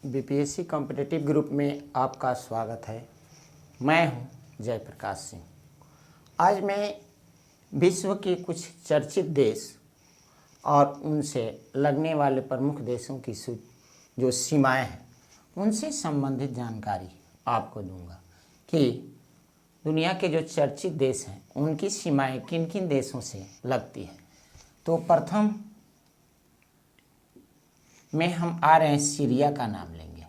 BPSC competitive group में आपका स्वागत है। मैं हूं जयप्रकाश सिंह। आज मैं विश्व के कुछ चर्चित देश और उनसे लगने वाले प्रमुख देशों की जो सीमाएं हैं उनसे संबंधित जानकारी आपको दूंगा कि दुनिया के जो चर्चित देश हैं उनकी सीमाएं किन किन देशों से लगती है। तो प्रथम में हम आ रहे हैं, सीरिया का नाम लेंगे।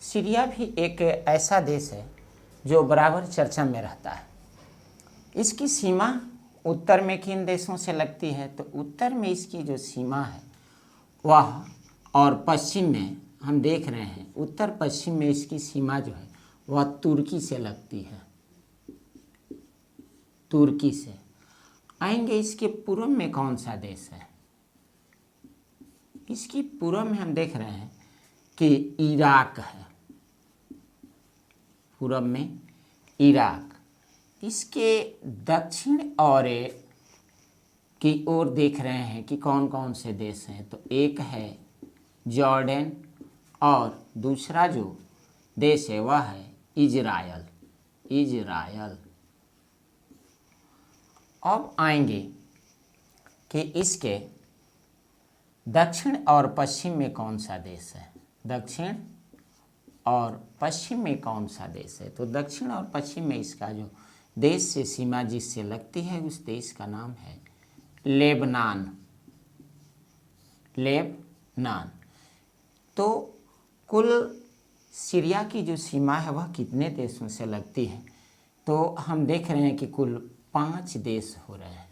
सीरिया भी एक ऐसा देश है जो बराबर चर्चा में रहता है। इसकी सीमा उत्तर में किन देशों से लगती है, तो उत्तर में इसकी जो सीमा है वह, और पश्चिम में हम देख रहे हैं उत्तर पश्चिम में इसकी सीमा जो है वह तुर्की से लगती है। तुर्की से आएंगे। इसके पूर्व में कौन सा देश है? इसकी पूर्व में हम देख रहे हैं कि इराक है। पूर्व में इराक। इसके दक्षिण और की ओर देख रहे हैं कि कौन कौन से देश हैं, तो एक है जॉर्डन और दूसरा जो देश है वह है इजराइल। अब आएंगे कि इसके दक्षिण और पश्चिम में कौन सा देश है। दक्षिण और पश्चिम में कौन सा देश है, तो दक्षिण और पश्चिम में इसका जो देश से सीमा जिससे लगती है उस देश का नाम है लेबनान। तो कुल सीरिया की जो सीमा है वह कितने देशों से लगती है, तो हम देख रहे हैं कि कुल 5 देश हो रहे हैं।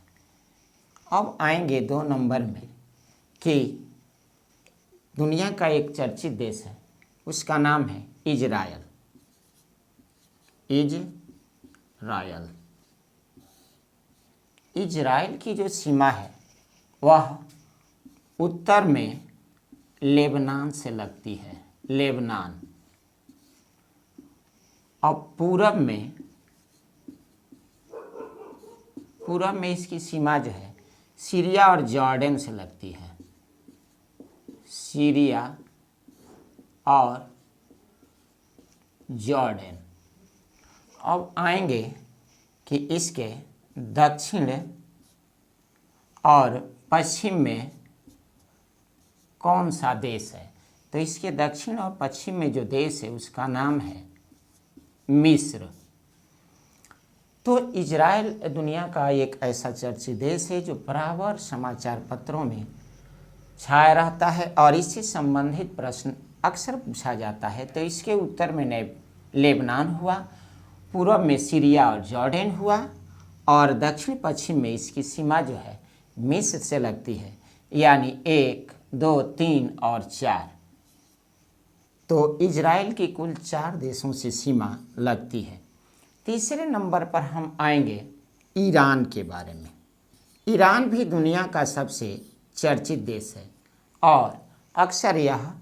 अब आएंगे 2 नंबर में कि दुनिया का एक चर्चित देश है, उसका नाम है इजराइल। इजराइल की जो सीमा है वह उत्तर में लेबनान से लगती है। और पूरब में इसकी सीमा जो है सीरिया और जॉर्डन से लगती है। सीरिया और जॉर्डन। अब आएंगे कि इसके दक्षिण और पश्चिम में कौन सा देश है, तो इसके दक्षिण और पश्चिम में जो देश है उसका नाम है मिस्र। तो इजराइल दुनिया का एक ऐसा चर्चित देश है जो बराबर समाचार पत्रों में छाया रहता है और इससे संबंधित प्रश्न अक्सर पूछा जाता है। तो इसके उत्तर में लेबनान हुआ, पूर्व में सीरिया और जॉर्डन हुआ और दक्षिण पश्चिम में इसकी सीमा जो है मिस्र से लगती है, यानी 1, 2, 3 और 4। तो इजराइल की कुल 4 देशों से सीमा लगती है। तीसरे नंबर पर हम आएंगे ईरान के बारे में। ईरान भी दुनिया का सबसे चर्चित देश है और अक्सर यह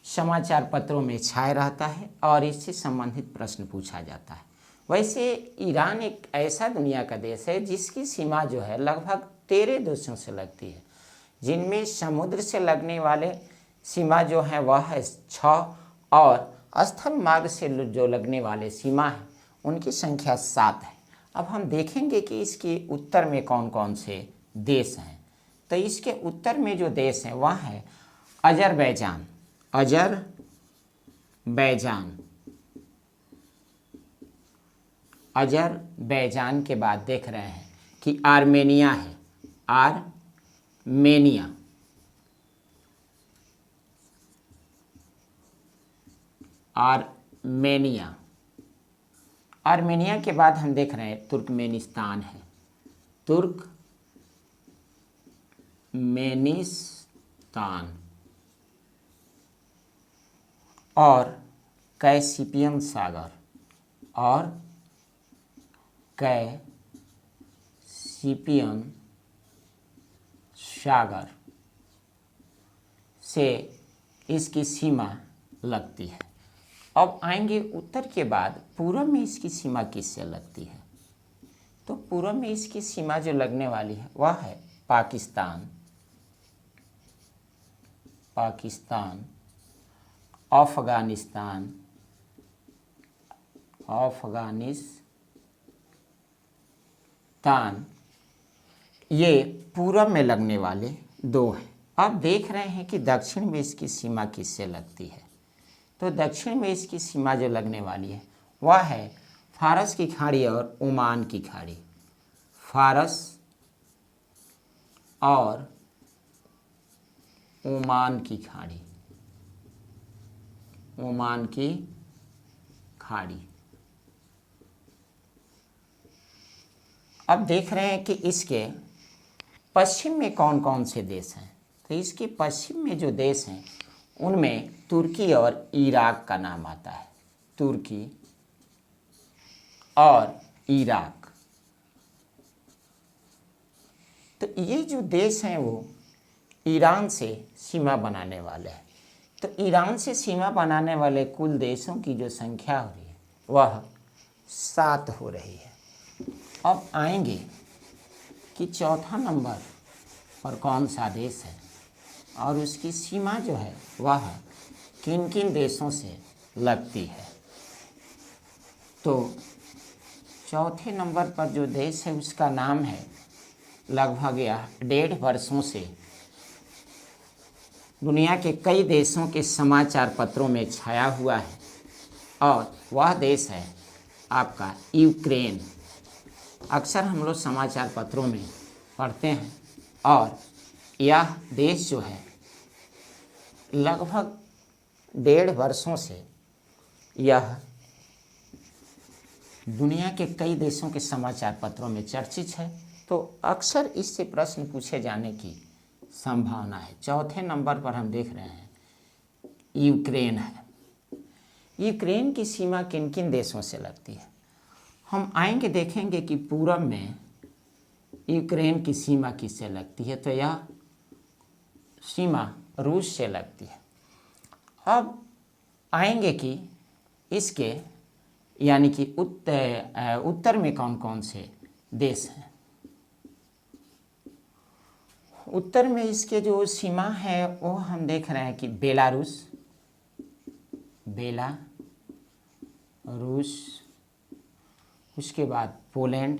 समाचार पत्रों में छाया रहता है और इससे संबंधित प्रश्न पूछा जाता है। वैसे ईरान एक ऐसा दुनिया का देश है जिसकी सीमा जो है लगभग 13 देशों से लगती है, जिनमें समुद्र से लगने वाले सीमा जो है वह है 6 और स्थल मार्ग से जो लगने वाले सीमा है उनकी संख्या 7 है। अब हम देखेंगे कि इसके उत्तर में कौन कौन से देश हैं। तो इसके उत्तर में जो देश है वह है अजरबैजान। अजरबैजान के बाद देख रहे हैं कि आर्मेनिया है। आर्मेनिया के बाद हम देख रहे हैं तुर्कमेनिस्तान है। और कैस्पियन सागर से इसकी सीमा लगती है। अब आएंगे उत्तर के बाद पूर्व में इसकी सीमा किससे लगती है, तो पूर्व में इसकी सीमा जो लगने वाली है वह है पाकिस्तान पाकिस्तान, अफगानिस्तान, ये पूरब में लगने वाले दो हैं। अब देख रहे हैं कि दक्षिण में इसकी सीमा किससे लगती है। तो दक्षिण में इसकी सीमा जो लगने वाली है वह है फारस की खाड़ी और ओमान की खाड़ी। फारस और ओमान की खाड़ी, ओमान की खाड़ी। अब देख रहे हैं कि इसके पश्चिम में कौन कौन से देश हैं। तो इसके पश्चिम में जो देश हैं उनमें तुर्की और इराक का नाम आता है। तुर्की और इराक, तो ये जो देश हैं वो ईरान से सीमा बनाने वाले हैं। तो ईरान से सीमा बनाने वाले कुल देशों की जो संख्या हो रही है वह 7 हो रही है। अब आएंगे कि चौथा नंबर पर कौन सा देश है और उसकी सीमा जो है वह किन किन देशों से लगती है। तो चौथे नंबर पर जो देश है उसका नाम है, लगभग यह 1.5 वर्षों से दुनिया के कई देशों के समाचार पत्रों में छाया हुआ है और वह देश है आपका यूक्रेन। अक्सर हम लोग समाचार पत्रों में पढ़ते हैं और यह देश जो है लगभग 1.5 वर्षों से यह दुनिया के कई देशों के समाचार पत्रों में चर्चित है। तो अक्सर इससे प्रश्न पूछे जाने की संभावना है। चौथे नंबर पर हम देख रहे हैं यूक्रेन है। यूक्रेन की सीमा किन किन देशों से लगती है। हम आएंगे देखेंगे कि पूरब में यूक्रेन की सीमा किससे लगती है। तो यह सीमा रूस से लगती है। अब आएंगे कि इसके यानी कि उत्तर में कौन कौन से देश हैं। उत्तर में इसके जो सीमा है वो हम देख रहे हैं कि बेलारूस, उसके बाद पोलैंड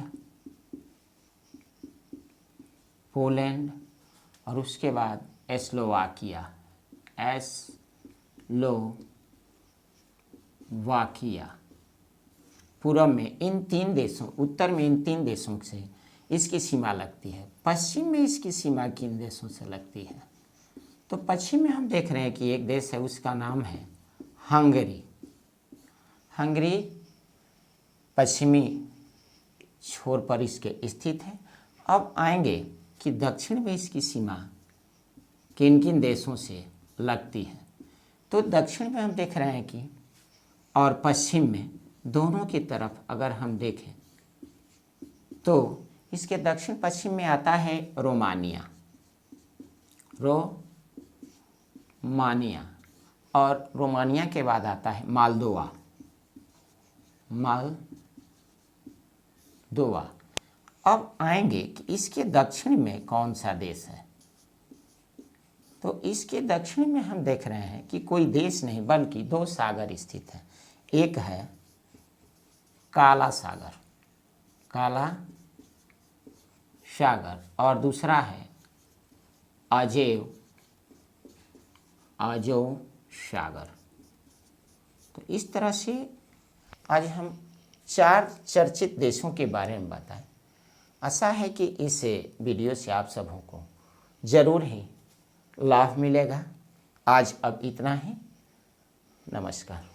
और उसके बाद स्लोवाकिया। पूर्व में इन 3 देशों, उत्तर में इन 3 देशों से इसकी सीमा लगती है। पश्चिम में इसकी सीमा किन देशों से लगती है। तो पश्चिम में हम देख रहे हैं कि एक देश है उसका नाम है हंगरी। हंगरी पश्चिमी छोर पर इसके स्थित है। अब आएंगे कि दक्षिण में इसकी सीमा किन किन देशों से लगती है। तो दक्षिण में हम देख रहे हैं कि और पश्चिम में दोनों की तरफ अगर हम देखें तो इसके दक्षिण पश्चिम में आता है रोमानिया और रोमानिया के बाद आता है मालदोवा। अब आएंगे कि इसके दक्षिण में कौन सा देश है। तो इसके दक्षिण में हम देख रहे हैं कि कोई देश नहीं बल्कि 2 सागर स्थित है। एक है काला सागर और दूसरा है अजोव सागर। तो इस तरह से आज हम 4 चर्चित देशों के बारे में बताएं। आशा है कि इस वीडियो से आप सबों को ज़रूर ही लाभ मिलेगा। आज अब इतना ही। नमस्कार।